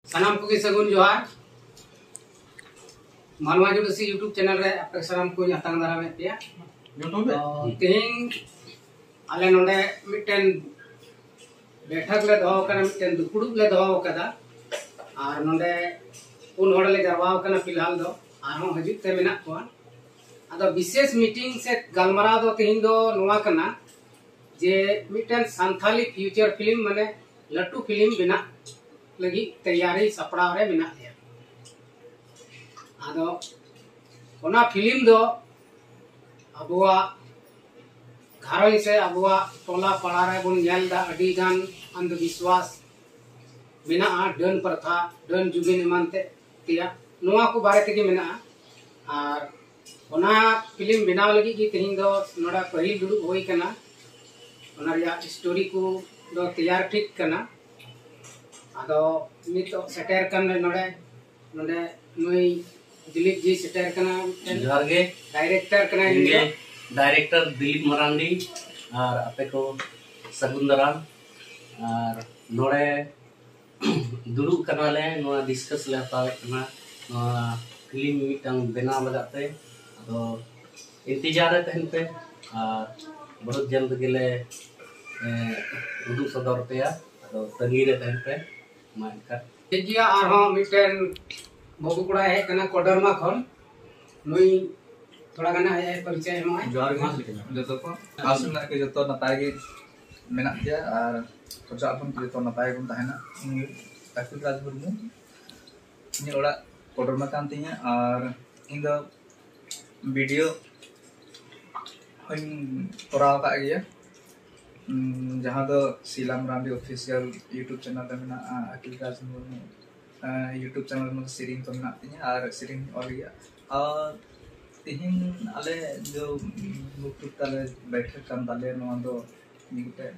सानाम को सगुन जोहार मानवा जुड़सी यूट्यूब चैनल रे आपे सानाम को आतांग दारा में पिया तेहिं आले नोडे मिटन बैठक ले दो कना मिटन दुपुड़ुब ले दो कदा आर नोडे उन होड़ ले जरवाव कना फिलहाल दो आरो हजुत ते मेना को आदो विशेष मीटिंग से गलमरा दो तेहिं दो नोवा कना जे मिटन संथाली फ्यूचर फिल्म माने लट्टू फिल्म बिना लगी तैयारी सपड़ा रे बिना दिया आदो ओना फिल्म दो अबुआ घारों से अबुआ टोला पड़ा रे बुन नेल दा अडी गान अंधविश्वास बिना डन प्रथा डन जुगिन मानते तिया नोआ को बारे तेगे मेना आर ओना फिल्म बनाव लगी की तेहिं दो नोडा पहिल दुड़ुब होई कना ओना रिया स्टोरी को दो तैयार ठीक कना आदो नितो सेटर कन नोडे नोडे नुई दिलीप जी सेटर कना जोहार गे डायरेक्टर कना इंगे डायरेक्टर दिलीप मरांडी और आपे को सगुन दाराम और नोडे दुड़ुब कना ले नोआ डिस्कस ले हतावे कना नोआ फिल्म मिटंग बनाव लगाते आदो इंतजार रे तहन पे और बहुत जल्द गेले उदुग सदर पेया आदो तंगी रे तहन पे मानकर तेजिया आरो मिटन बाबू कोड़ा है कना कोडरमा खन नुई थोड़ा गाना है परिचय में जोहार गे जतो को आसुना के जतो नपाय गे मेना दिया और खर्चा अपन के जतो नपाय गुन ताहेना ताकि राज मुर्मू नि ओड़ा कोडरमा कान तिया और इन दो वीडियो हम कोराव का गया जहाँ दो सीलाम रांडी ऑफिशियल यूट्यूब चैनल में ना अखिल राज मुर्मू यूट्यूब चैनल में सीरीन तो ना तिया और सीरीन और गया और तिहिन आले जो यूट्यूब ताले बैठक काम ताले नोआ दो निगटे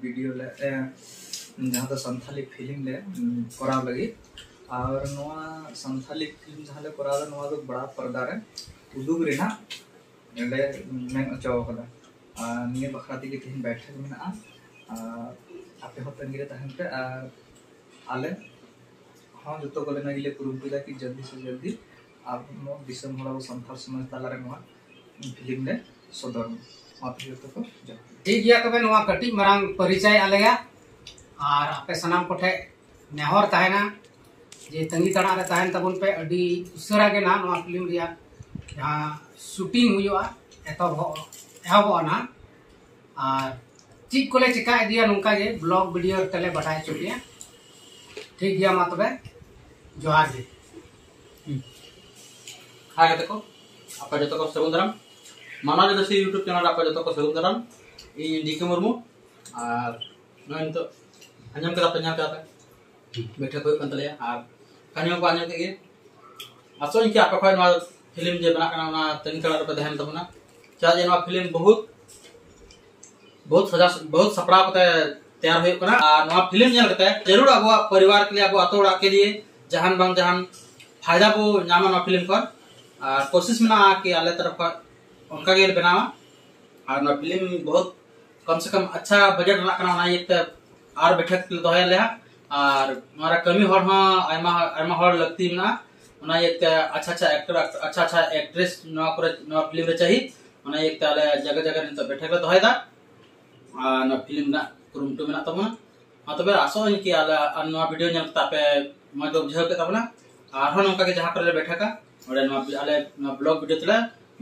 वीडियो ले जहाँ दो संथाली फिल्म ले कोराव लगी और नोआ संथाली फिल्म जहाँ ले कोराव नोआ दो बड़ा पर्दा रे उदुग रेना एडे मैं चाव कदा निये बखराती के तिहिन बैठक में ना आपे हो तंगिरे तहन पे आले हाँ जतो को लेना गिले कुरुमपुदा की जल्दी से जल्दी आप नो दिसम होला संथाल समाज ताला रे नोआ फिल्म ले सदर आप जतो को ठीक गया तबे नोआ कटी मरांग परिचय आलेगा और आपे सनाम कोठे नेहर ताहेना जे तंगी तड़ा रे ताहेन तबुन पे अडी उसरा के ना नोआ फिल्म रिया जहां शूटिंग हुआ एहबो ना और चीज को ले चिका दिया नुका के ब्लॉग वीडियो तले बढ़ाए चुकिया ठीक गया मा तबे जोहार जी हाय देखो आप जतो को सगुन दाराम माना जदसी यूट्यूब चैनल आप जतो को सगुन दाराम इ डीके मुर्मू और नोन तो अंजम कदा पन्या का बैठक होय कन तले और कनियो को अंजम के आसो कि आप खय नो फिल्म जे बना कना ना तनी कलर पे ध्यान तबना चा जे नो फिल्म बहुत सपड़ा कते तैयार होय कना और नो फिल्म नेल कते जरूर अब परिवार के लिए अब अतोड़ा के लिए जहान बांग जहान फायदा बो नामा नो फिल्म कर और कोशिश में ना कि आले तरफ का उनका गेल बनावा और नो फिल्म बहुत कम से कम अच्छा बजट रखना कना ना एक और बैठक दोहे ले और हमारा कमी हर हां आयमा हर लगती ना उना एक अच्छा एक्टर अच्छा एक्ट्रेस नो फिल्म रे चाहिए उना एक ताले जगह जगह नित बैठक दोहे दा नो फिल्म ना कुरुमटो में ना तबना तबे आसो कि आले नो वीडियो नेल तापे म दो बुझाव के तबना और हन उनका के जहां पर बैठका ओडे नो आले नो ब्लॉग वीडियो तले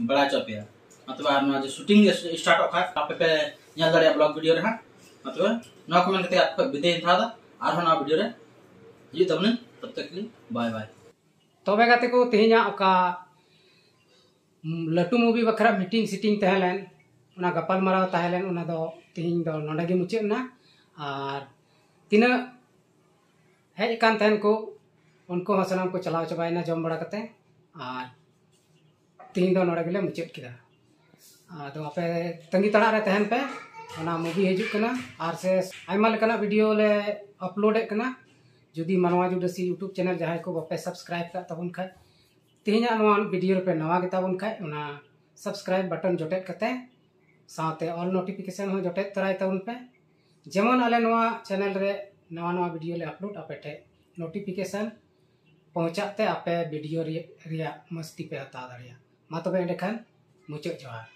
बड़ा चपिया मतलब आर नो जो शूटिंग स्टार्ट होखा तापे पे नेल दाड़िया ब्लॉग वीडियो रे मतलब नो कमेंट कते आप विदेय था और हन वीडियो रे जी तबने तब तक के लिए बाय बाय तबे गाते को तेहिया ओका लट्टू मूवी बखरा मीटिंग सीटिंग तहलेन उना गपाल माराव तहलेन उना दो तेहिं दो नोडे गे मुचे ना और तिना हेज कान तहन को उनको हसनाम को चलाव चबायना जम बड़ा कते और तेहिं दो नोडे गेले मुचे किदा आदो आपे तंगी तड़ा रे तहन पे उना मूवी हिजुक कना और से आयमा लेकना वीडियो ले अपलोड कना जुदी मानवा जुडसी यूट्यूब चैनल जहां को बापे सब्सक्राइब का तबन खाय तेहिया नवा वीडियो पे नवा गेता बन खाय उना सब्सक्राइब बटन जोटेट कते साथे ऑल नोटिफिकेशन हो जोटेट तराय तबन पे जेमन आले नवा चैनल रे नवा नवा वीडियो ले अपलोड आपेटे नोटिफिकेशन पहुंचाते आपे वीडियो रिया मस्ती पे हता दाड़िया मा तबे एंडे खान मुचाद जोहार।